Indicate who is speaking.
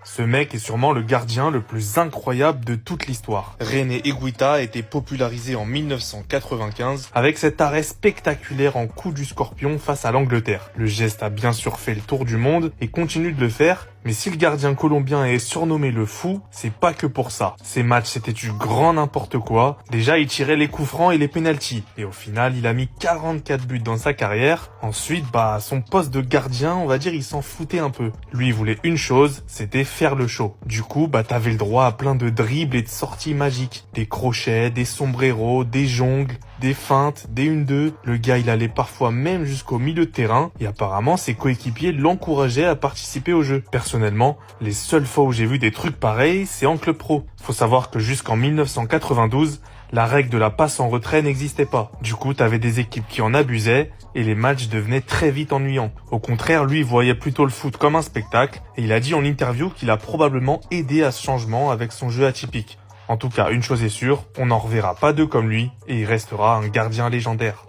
Speaker 1: Ce mec est sûrement le gardien le plus incroyable de toute l'histoire. René Higuita a été popularisé en 1995 avec cet arrêt spectaculaire en coup du scorpion face à l'Angleterre. Le geste a bien sûr fait le tour du monde et continue de le faire. Mais si le gardien colombien est surnommé le fou, c'est pas que pour ça. Ces matchs, c'était du grand n'importe quoi. Déjà, il tirait les coups francs et les pénaltys. Et au final, il a mis 44 buts dans sa carrière. Ensuite, son poste de gardien, on va dire, il s'en foutait un peu. Lui, il voulait une chose, c'était faire le show. Du coup, t'avais le droit à plein de dribbles et de sorties magiques. Des crochets, des sombreros, des jongles, des feintes, des 1-2. Le gars, il allait parfois même jusqu'au milieu de terrain. Et apparemment, ses coéquipiers l'encourageaient à participer au jeu. Personnellement, les seules fois où j'ai vu des trucs pareils, c'est en club pro. Faut savoir que jusqu'en 1992, la règle de la passe en retrait n'existait pas. Du coup, t'avais des équipes qui en abusaient et les matchs devenaient très vite ennuyants. Au contraire, lui, il voyait plutôt le foot comme un spectacle et il a dit en interview qu'il a probablement aidé à ce changement avec son jeu atypique. En tout cas, une chose est sûre, on n'en reverra pas deux comme lui et il restera un gardien légendaire.